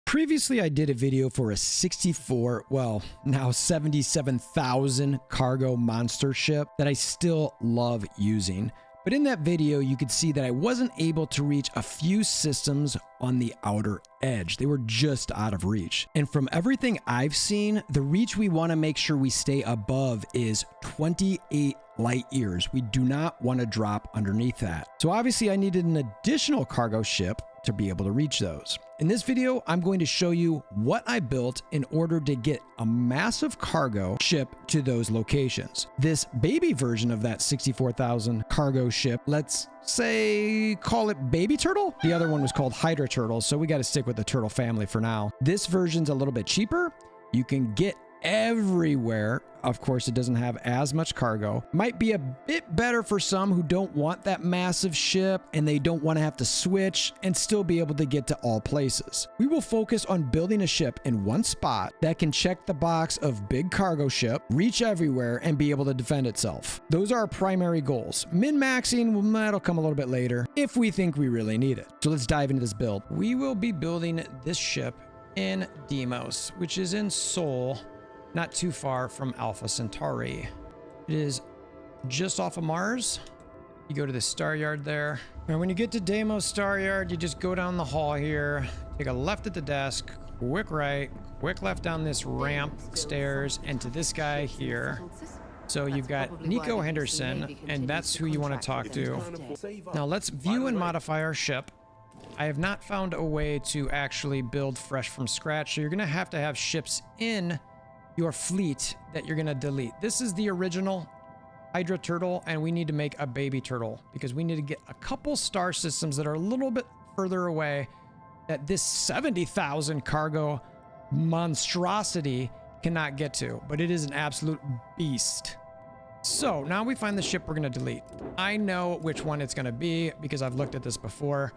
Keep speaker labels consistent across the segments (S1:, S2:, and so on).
S1: Previously, I did a video for a 64, well, now 77,000 cargo monster ship that I still love using. But in that video, you could see that I wasn't able to reach a few systems on the outer edge. They were just out of reach. And from everything I've seen, the reach we want to make sure we stay above is 28 light years. We do not want to drop underneath that. So obviously I needed an additional cargo ship to be able to reach those. In this video, I'm going to show you what I built in order to get a massive cargo ship to those locations. This baby version of that 64,000 cargo ship, let's say, call it Baby Turtle. The other one was called Hydra Turtle, so we got to stick with the turtle family for now. This version's a little bit cheaper. You can get everywhere. Of course, it doesn't have as much cargo. Might be a bit better for some who don't want that massive ship and they don't want to have to switch and still be able to get to all places. We will focus on building a ship in one spot that can check the box of big cargo ship, reach everywhere, and be able to defend itself. Those are our primary goals. Min-maxing, well, that'll come a little bit later if we think we really need it. So let's dive into this build. We will be building this ship in Deimos, which is in Sol, not too far from Alpha Centauri. It is just off of Mars. You go to the Star Yard there. And when you get to Deimos Star Yard, you just go down the hall here, take a left at the desk, quick right, quick left down this ramp, stairs, and to this guy here. So you've got Nico Henderson, and that's who you want to talk to. Now let's view and modify our ship. I have not found a way to actually build fresh from scratch, so you're going to have ships in your fleet that you're going to delete. This is the original Hydra Turtle, and we need to make a Baby Turtle because we need to get a couple star systems that are a little bit further away that this 70,000 cargo monstrosity cannot get to, but it is an absolute beast. So now we find the ship we're going to delete. I know which one it's going to be because I've looked at this before.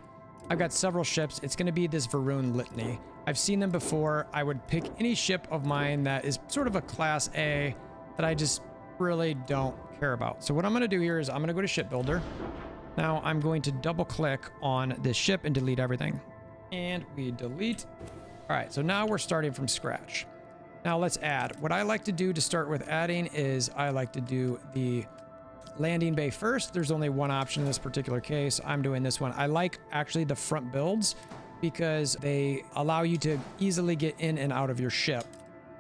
S1: I've got several ships. It's going to be this Varun Litany. I've seen them before. I would pick any ship of mine that is sort of a class A that I just really don't care about. So what I'm going to do here is I'm going to go to Shipbuilder. Now I'm going to double click on this ship and delete everything. And we delete. All right, so now we're starting from scratch. Now let's add. What I like to do to start with adding is I like to do the landing bay first. There's only one option in this particular case. I'm doing this one. I like actually the front builds because they allow you to easily get in and out of your ship.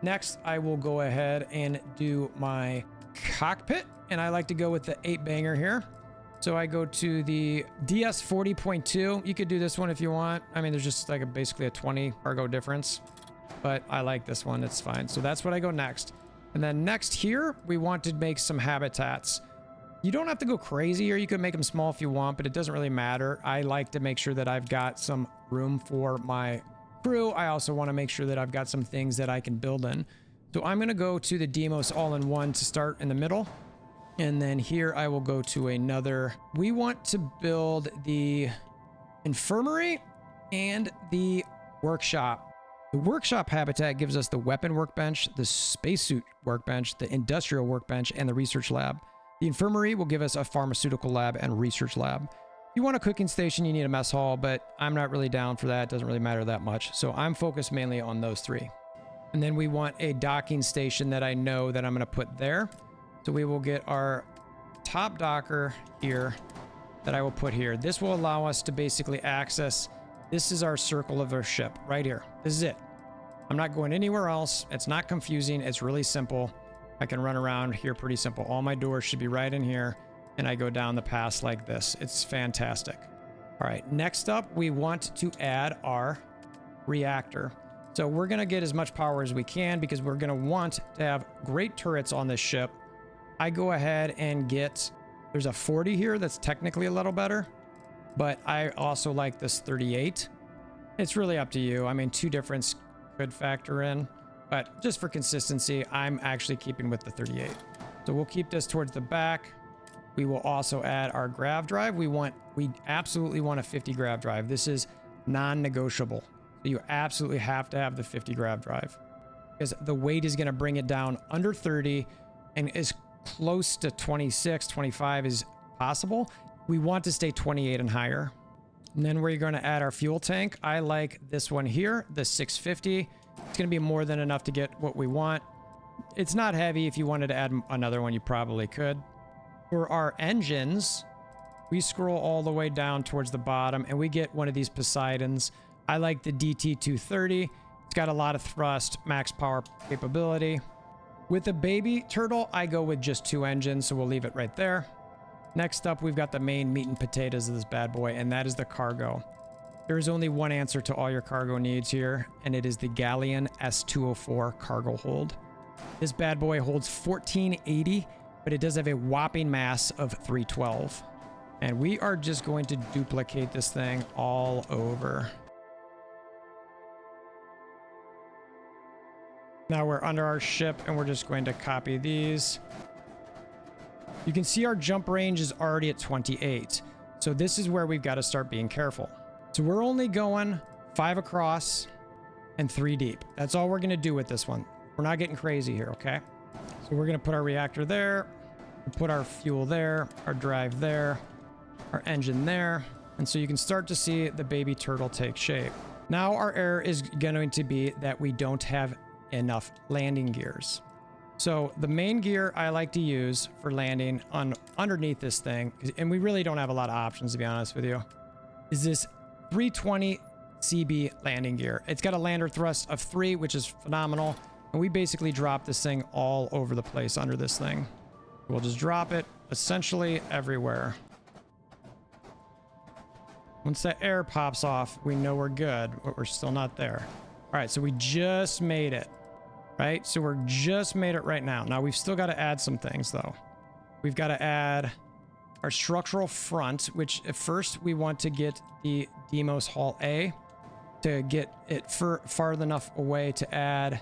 S1: Next, I will go ahead and do my cockpit, and I like to go with the 8-banger here. So I go to the DS 40.2. You could do this one if you want. I mean, there's just like basically a 20 cargo difference, but I like this one. It's fine. So that's what I go next. And then next here, we want to make some habitats. You don't have to go crazy, or you could make them small if you want, but it doesn't really matter. I like to make sure that I've got some room for my crew. I also want to make sure that I've got some things that I can build in. So I'm going to go to the Deimos all-in-one to start in the middle. And then here I will go to another. We want to build the infirmary and the workshop. The workshop habitat gives us the weapon workbench, the spacesuit workbench, the industrial workbench, and the research lab. The infirmary will give us a pharmaceutical lab and research lab. If you want a cooking station, you need a mess hall, but I'm not really down for that. It doesn't really matter that much. So I'm focused mainly on those three. And then we want a docking station that I know that I'm going to put there. So we will get our top docker here that I will put here. This will allow us to basically access. This is our circle of our ship right here. This is it. I'm not going anywhere else. It's not confusing. It's really simple. I can run around here pretty simple. All my doors should be right in here, and I go down the pass like this. It's fantastic. All right, next up, we want to add our reactor. So we're going to get as much power as we can because we're going to want to have great turrets on this ship. I go ahead and get, there's a 40 here that's technically a little better, but I also like this 38. It's really up to you. I mean, two difference could factor in. But just for consistency, I'm actually keeping with the 38. So we'll keep this towards the back. We will also add our grav drive. We absolutely want a 50 grav drive. This is non-negotiable. So you absolutely have to have the 50 grav drive because the weight is going to bring it down under 30 and as close to 26, 25 as possible. We want to stay 28 and higher. And then we're going to add our fuel tank. I like this one here, the 650. It's going to be more than enough to get what we want. It's not heavy. If you wanted to add another one, you probably could. For our engines, we scroll all the way down towards the bottom and we get one of these Poseidons. I like the DT230. It's got a lot of thrust, max power capability. With the baby turtle, I go with just 2 engines, so we'll leave it right there. Next up, we've got the main meat and potatoes of this bad boy, and that is the cargo. There is only one answer to all your cargo needs here, and it is the Galleon S204 cargo hold. This bad boy holds 1480, but it does have a whopping mass of 312. And we are just going to duplicate this thing all over. Now we're under our ship and we're just going to copy these. You can see our jump range is already at 28. So this is where we've got to start being careful. So we're only going 5 across and 3 deep. That's all we're going to do with this one. We're not getting crazy here, okay? So we're going to put our reactor there, we'll put our fuel there, our drive there, our engine there. And so you can start to see the baby turtle take shape. Now our error is going to be that we don't have enough landing gears. So the main gear I like to use for landing on underneath this thing, and we really don't have a lot of options to be honest with you, is this 320 CB landing gear. It's got a lander thrust of 3, which is phenomenal. And we basically drop this thing all over the place under this thing. We'll just drop it essentially everywhere. Once that air pops off, we know we're good, but we're still not there. All right, so we just made it, right? So we're just made it right now. Now we've still got to add some things though. We've got to add our structural front, which at first we want to get the Deimos Hull A to get it far enough away to add,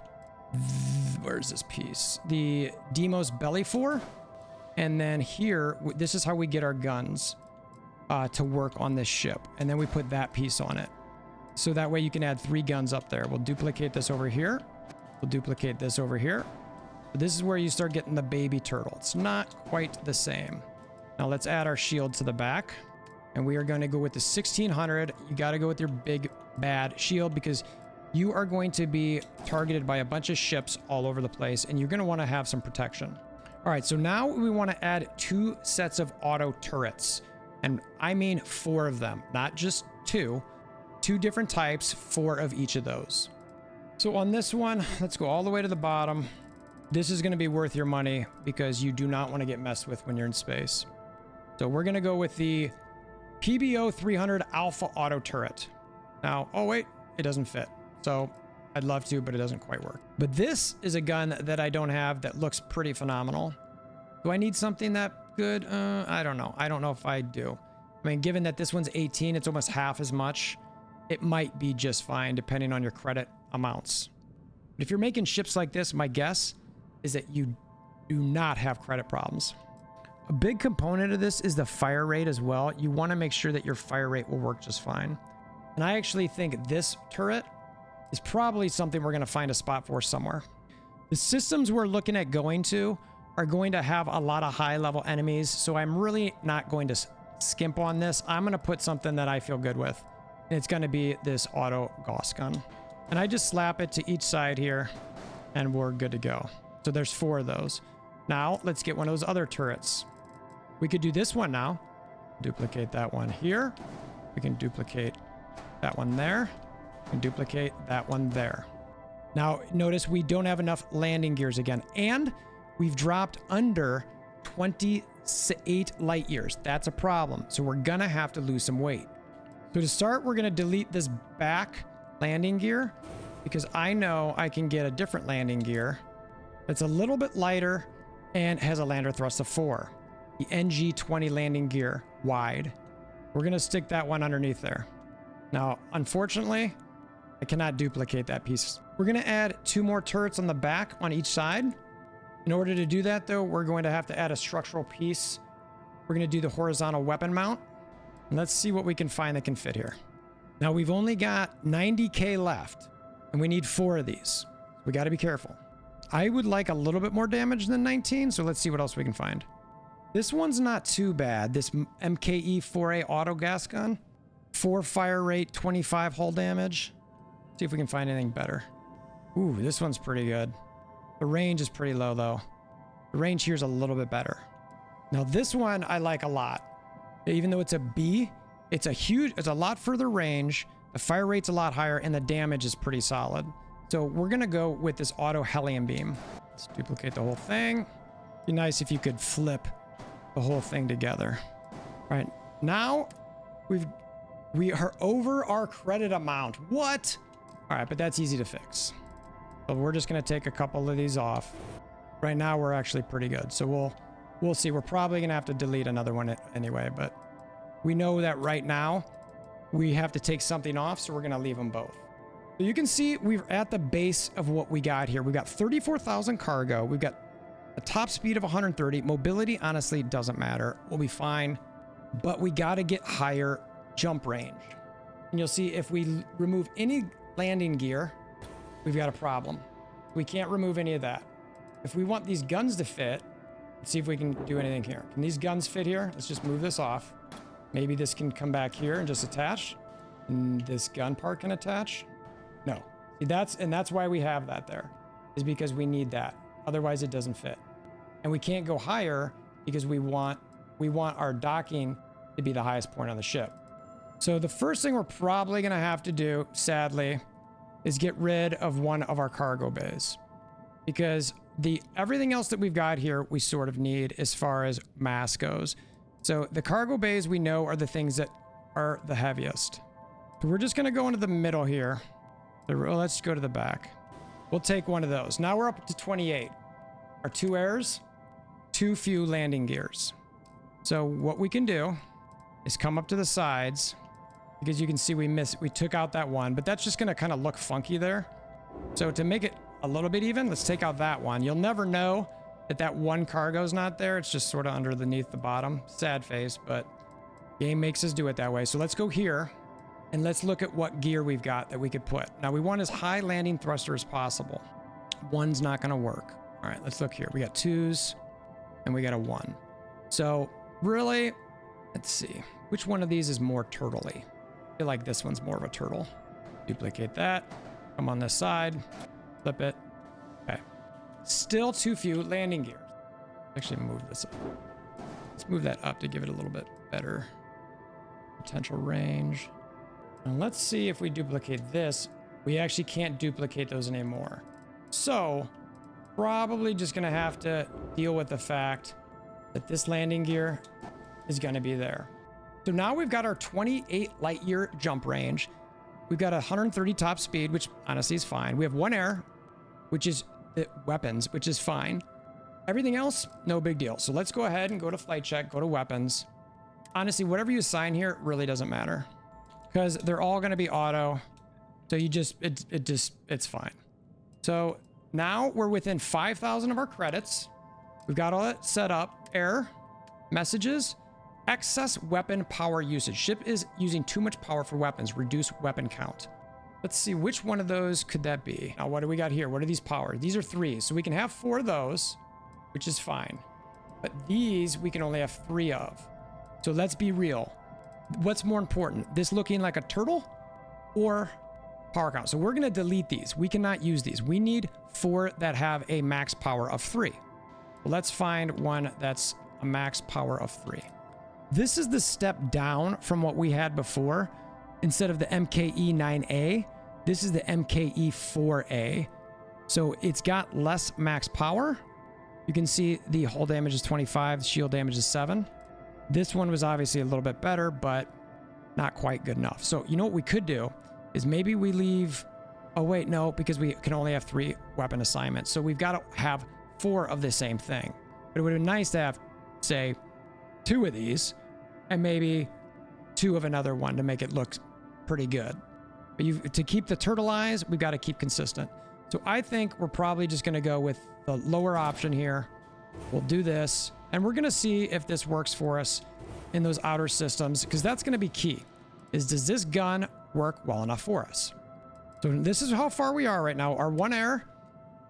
S1: where's this piece? The Deimos Belly 4. And then here, this is how we get our guns to work on this ship. And then we put that piece on it. So that way you can add 3 guns up there. We'll duplicate this over here. We'll duplicate this over here. But this is where you start getting the baby turtle. It's not quite the same. Now let's add our shield to the back. And we are going to go with the 1600. You got to go with your big bad shield because you are going to be targeted by a bunch of ships all over the place. And you're going to want to have some protection. All right, so now we want to add 2 sets of auto turrets. And I mean 4 of them, not just 2. 2 different types, 4 of each of those. So on this one, let's go all the way to the bottom. This is going to be worth your money because you do not want to get messed with when you're in space. So we're going to go with the PBO 300 Alpha Auto Turret. Now, oh wait, it doesn't fit. So I'd love to, but it doesn't quite work. But this is a gun that I don't have that looks pretty phenomenal. Do I need something that good? I don't know. I don't know if I do. I mean, given that this one's 18, it's almost half as much. It might be just fine depending on your credit amounts. But if you're making ships like this, my guess is that you do not have credit problems. A big component of this is the fire rate as well. You want to make sure that your fire rate will work just fine. And I actually think this turret is probably something we're going to find a spot for somewhere. The systems we're looking at going to are going to have a lot of high-level enemies, so I'm really not going to skimp on this. I'm going to put something that I feel good with, and it's going to be this auto Gauss gun. And I just slap it to each side here, and we're good to go. So there's 4 of those. Now, let's get one of those other turrets. We could do this one now. Duplicate that one here. We can duplicate that one there. We can duplicate that one there. Now, notice we don't have enough landing gears again, and we've dropped under 28 light years. That's a problem. So we're gonna have to lose some weight. So to start, we're gonna delete this back landing gear because I know I can get a different landing gear that's a little bit lighter and has a lander thrust of 4. The NG20 landing gear wide. We're gonna stick that one underneath there. Now, unfortunately, I cannot duplicate that piece. We're gonna add 2 more turrets on the back on each side. In order to do that though, we're going to have to add a structural piece. We're gonna do the horizontal weapon mount. And let's see what we can find that can fit here. Now we've only got 90K left and we need 4 of these. We gotta be careful. I would like a little bit more damage than 19, so let's see what else we can find. This one's not too bad. This MKE 4A auto gas gun. 4 fire rate, 25 hull damage. See if we can find anything better. Ooh, this one's pretty good. The range is pretty low though. The range here is a little bit better. Now this one I like a lot. Even though it's a B, it's a lot further range. The fire rate's a lot higher and the damage is pretty solid. So we're gonna go with this auto helium beam. Let's duplicate the whole thing. Be nice if you could flip the whole thing together. All right, now we are over our credit amount. What? All right, but that's easy to fix. So we're just gonna take a couple of these off. Right now we're actually pretty good. So we'll see. We're probably gonna have to delete another one anyway, but we know that right now we have to take something off, so we're gonna leave them both. So you can see we're at the base of what we got here. We've got 34,000 cargo. We've got a top speed of 130. Mobility honestly doesn't matter. We'll be fine, but we gotta get higher jump range. And you'll see if we remove any landing gear, we've got a problem. We can't remove any of that. If we want these guns to fit, let's see if we can do anything here. Can these guns fit here? Let's just move this off. Maybe this can come back here and just attach. And this gun part can attach. No. See, that's why we have that there, is because we need that. Otherwise it doesn't fit. And we can't go higher because we want our docking to be the highest point on the ship. So the first thing we're probably gonna have to do, sadly, is get rid of one of our cargo bays. Because everything else that we've got here, we sort of need as far as mass goes. So the cargo bays we know are the things that are the heaviest. So we're just gonna go into the middle here. So let's go to the back. We'll take one of those. Now we're up to 28. Our 2 airs, too few landing gears. So what we can do is come up to the sides, because you can see we took out that one, but that's just gonna kind of look funky there. So to make it a little bit even, let's take out that one. You'll never know that one cargo's not there. It's just sort of underneath the bottom. Sad face, but game makes us do it that way. So let's go here and let's look at what gear we've got that we could put. Now we want as high landing thruster as possible. 1's not gonna work. All right, let's look here. We got 2s and we got a 1. So really, let's see. Which one of these is more turtley? I feel like this one's more of a turtle. Duplicate that. Come on this side. Flip it. Okay. Still too few landing gears. Actually move this up. Let's move that up to give it a little bit better potential range. And let's see if we duplicate this. We actually can't duplicate those anymore. So probably just gonna have to deal with the fact that this landing gear is gonna be there. So now we've got our 28 light year jump range. We've got 130 top speed, which honestly is fine. We have 1 air, which is weapons, which is fine. Everything else, no big deal. So let's go ahead and go to flight check, go to weapons. Honestly, whatever you assign here really doesn't matter, because they're all going to be auto. So it's fine. So now we're within 5,000 of our credits. We've got all that set up. Air, messages, excess weapon power usage. Ship is using too much power for weapons. Reduce weapon count. Let's see, which one of those could that be? Now, what do we got here? What are these power? These are 3. So we can have 4 of those, which is fine. But these we can only have 3 of. So let's be real. What's more important? This looking like a turtle or power count? So we're going to delete these. We cannot use these. We need 4 that have a max power of 3. Well, let's find one that's a max power of 3. This is the step down from what we had before. Instead of the MKE 9A, this is the MKE 4A. So it's got less max power. You can see the hull damage is 25, shield damage is 7. This one was obviously a little bit better, but not quite good enough. So you know what we could do is maybe we leave, oh wait, no, because we can only have 3 weapon assignments. So we've got to have 4 of the same thing. But it would have been nice to have, say, 2 of these and maybe 2 of another one to make it look pretty good. But to keep the turtle eyes, we've got to keep consistent. So I think we're probably just going to go with the lower option here. We'll do this, and we're going to see if this works for us in those outer systems, because that's going to be key, is does this gun work well enough for us? So this is how far we are right now. Our 1 air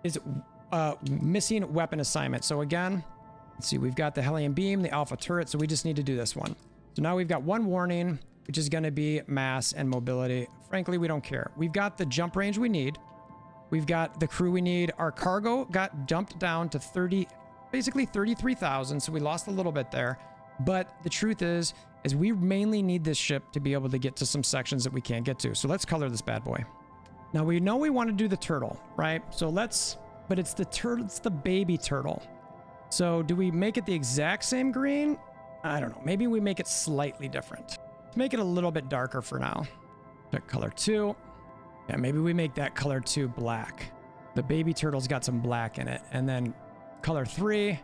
S1: is missing weapon assignment. So again, let's see, we've got the helium beam, the alpha turret, so we just need to do this one. So now we've got 1 warning, which is going to be mass and mobility. Frankly, we don't care. We've got the jump range we need. We've got the crew we need. Our cargo got dumped down to basically 33,000. So we lost a little bit there. But the truth is we mainly need this ship to be able to get to some sections that we can't get to. So let's color this bad boy. Now we know we want to do the turtle, right? So but it's the turtle, it's the baby turtle. So do we make it the exact same green? I don't know. Maybe we make it slightly different. Let's make it a little bit darker for now. Check color 2. Yeah, maybe we make that color 2 black. The baby turtle's got some black in it. And then color 3,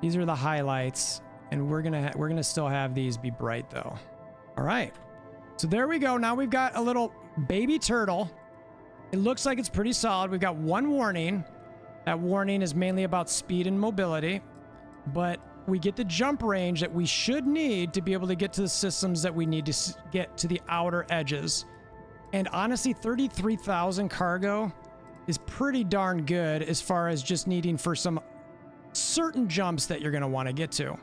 S1: these are the highlights. And we're gonna still have these be bright though. All right. So there we go. Now we've got a little baby turtle. It looks like it's pretty solid. We've got one warning. That warning is mainly about speed and mobility, but we get the jump range that we should need to be able to get to the systems that we need to get to the outer edges. And honestly, 33,000 cargo is pretty darn good as far as just needing for some certain jumps that you're going to want to get to.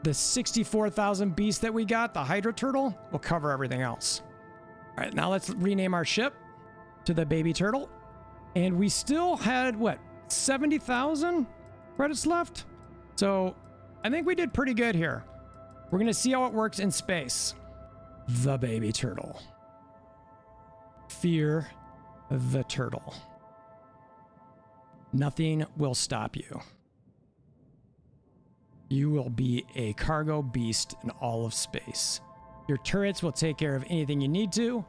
S1: The 64,000 beast that we got, the Hydra Turtle, will cover everything else. All right, now let's rename our ship to the Baby Turtle. And we still had, what, 70,000 credits left? So I think we did pretty good here. We're going to see how it works in space. The Baby Turtle. Fear the turtle. Nothing will stop you. You will be a cargo beast in all of space. Your turrets will take care of anything you need to.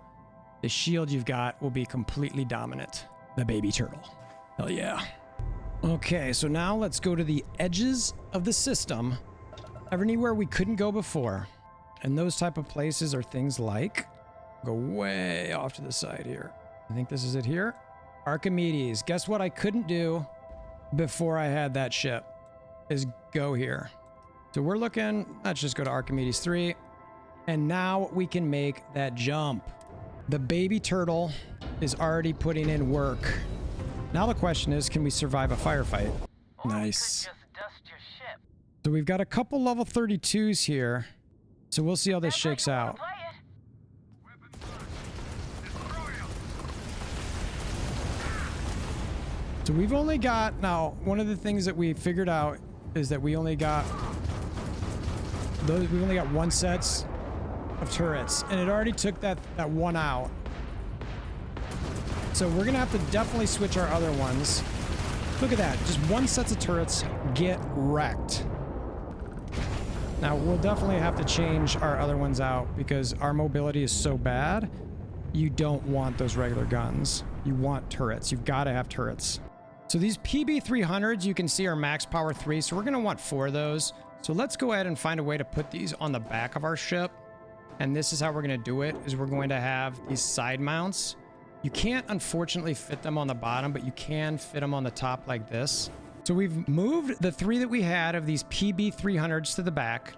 S1: The shield you've got will be completely dominant. The Baby Turtle. Hell yeah. Okay, so now let's go to the edges of the system. Anywhere we couldn't go before. And those type of places are things like, go way off to the side here. I think this is it here. Archimedes. Guess what I couldn't do before I had that ship is go here. So we're looking, let's just go to Archimedes 3. And now we can make that jump. The Baby Turtle is already putting in work. Now the question is, can we survive a firefight? Nice. So we've got a couple level 32s here. So we'll see how this shakes out. So we've only got, now one of the things that we figured out is that we only got one sets of turrets, and it already took that one out. So we're gonna have to definitely switch our other ones. Look at that, just one set of turrets get wrecked. Now we'll definitely have to change our other ones out because our mobility is so bad. You don't want those regular guns. You want turrets. You've got to have turrets. So these PB300s you can see are max power 3, so we're going to want 4 of those. So let's go ahead and find a way to put these on the back of our ship. And this is how we're going to do it, is we're going to have these side mounts. You can't unfortunately fit them on the bottom, but you can fit them on the top like this. So we've moved the 3 that we had of these PB300s to the back,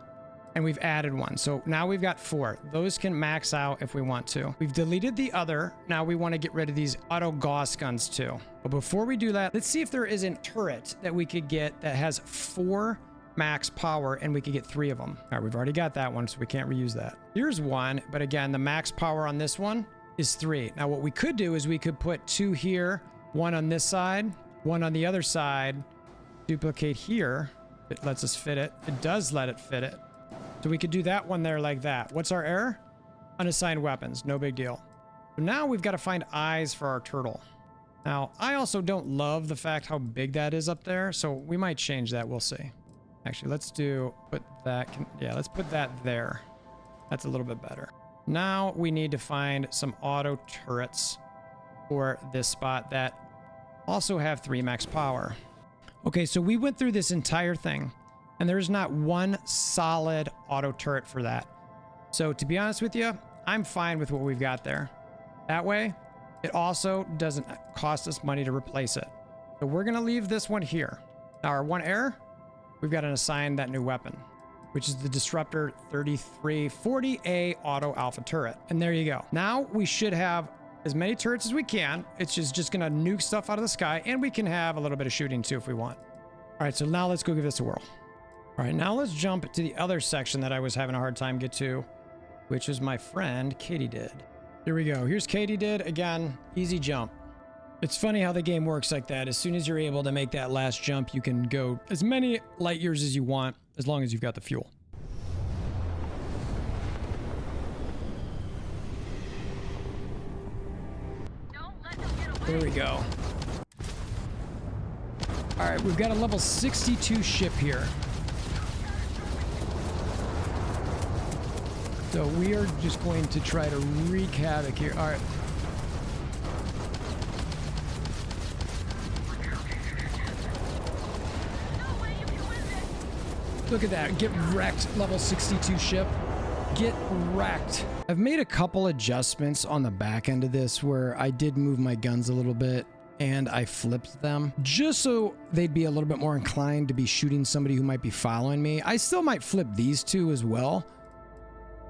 S1: and we've added one. So now we've got 4. Those can max out if we want to. We've deleted the other. Now we want to get rid of these auto Gauss guns too. But before we do that, let's see if there is a turret that we could get that has 4 max power and we could get 3 of them. All right, we've already got that one, so we can't reuse that. Here's one, but again, the max power on this one is 3. Now what we could do is we could put 2 here, 1 on this side, 1 on the other side, duplicate here. It lets us fit it. It does let it fit it. So we could do that one there like that. What's our error? Unassigned weapons, no big deal. So now we've got to find eyes for our turtle. Now, I also don't love the fact how big that is up there, so we might change that, we'll see. Actually, let's put that there. That's a little bit better. Now we need to find some auto turrets for this spot that also have 3 max power. Okay, so we went through this entire thing, and there's not one solid auto turret for that. So to be honest with you, I'm fine with what we've got there. That way, it also doesn't cost us money to replace it. So we're gonna leave this one here. Now our one error, we've got to assign that new weapon, which is the Disruptor 3340A Auto Alpha Turret. And there you go. Now we should have as many turrets as we can. It's just gonna nuke stuff out of the sky, and we can have a little bit of shooting too if we want. All right, so now let's go give this a whirl. All right, now let's jump to the other section that I was having a hard time get to. which is my friend Katydid. Here we go. Here's Katydid. Again, easy jump. It's funny how the game works like that. As soon as you're able to make that last jump, you can go as many light years as you want, as long as you've got the fuel. There we go. All right, we've got a level 62 ship here. So we are just going to try to wreak havoc here. All right. Look at that. Get wrecked, level 62 ship. Get wrecked. I've made a couple adjustments on the back end of this where I did move my guns a little bit and I flipped them just so they'd be a little bit more inclined to be shooting somebody who might be following me. I still might flip these two as well.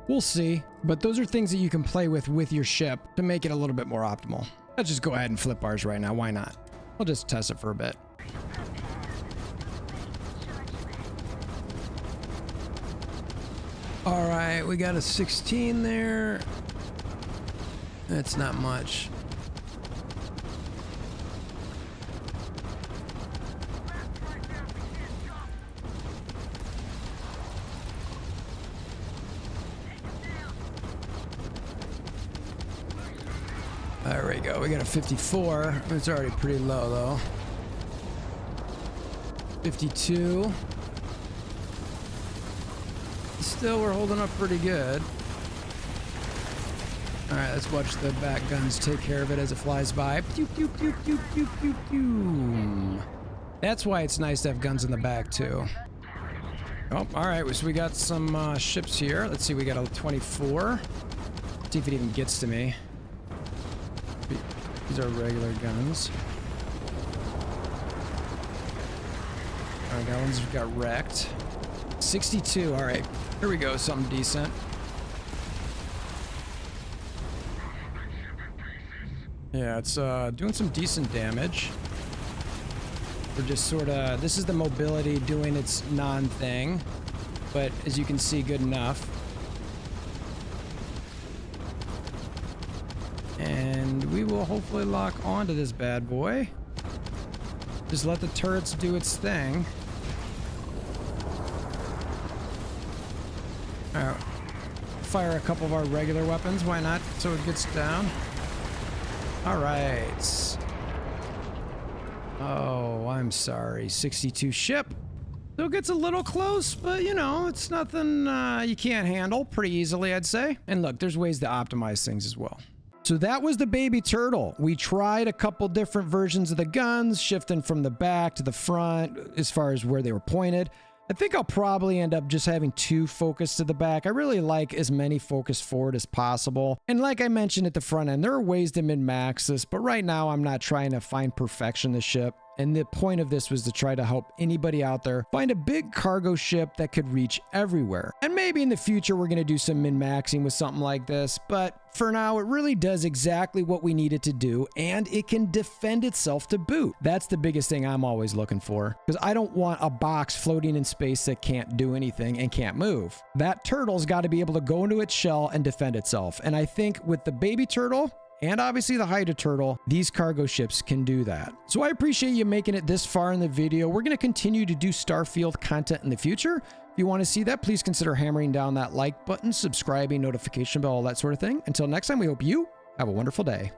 S1: We'll see. But those are things that you can play with your ship to make it a little bit more optimal. Let's just go ahead and flip ours right now. Why not? I'll just test it for a bit. All right, we got a 16 there. That's not much. There we go. We got a 54. It's already pretty low, though. 52. Still, we're holding up pretty good. All right, let's watch the back guns take care of it as it flies by. Pew, pew, pew, pew, pew, pew, pew. That's why it's nice to have guns in the back, too. Oh, all right, so we got some ships here. Let's see, we got a 24. Let's see if it even gets to me. These are regular guns. All right, that one's got wrecked. 62, all right. Here we go, something decent. Yeah, it's doing some decent damage. We're just sort of, this is the mobility doing its non-thing, but as you can see, good enough. And we will hopefully lock onto this bad boy. Just let the turrets do its thing. All right. Fire a couple of our regular weapons, why not? So it gets down. All right. Oh, I'm sorry. 62 ship. Still gets a little close, but you know, it's nothing you can't handle pretty easily, I'd say. And look, there's ways to optimize things as well. So that was the baby turtle. We tried a couple different versions of the guns, shifting from the back to the front as far as where they were pointed. I think I'll probably end up just having 2 focus to the back. I really like as many focus forward as possible. And like I mentioned at the front end, there are ways to min-max this, but right now I'm not trying to find perfection in the ship. And the point of this was to try to help anybody out there find a big cargo ship that could reach everywhere. And maybe in the future, we're going to do some min-maxing with something like this. But for now, it really does exactly what we need it to do. And it can defend itself to boot. That's the biggest thing I'm always looking for. Because I don't want a box floating in space that can't do anything and can't move. That turtle's got to be able to go into its shell and defend itself. And I think with the baby turtle, and obviously the Hydra Turtle, these cargo ships can do that. So I appreciate you making it this far in the video. We're going to continue to do Starfield content in the future. If you want to see that, please consider hammering down that like button, subscribing, notification bell, all that sort of thing. Until next time, we hope you have a wonderful day.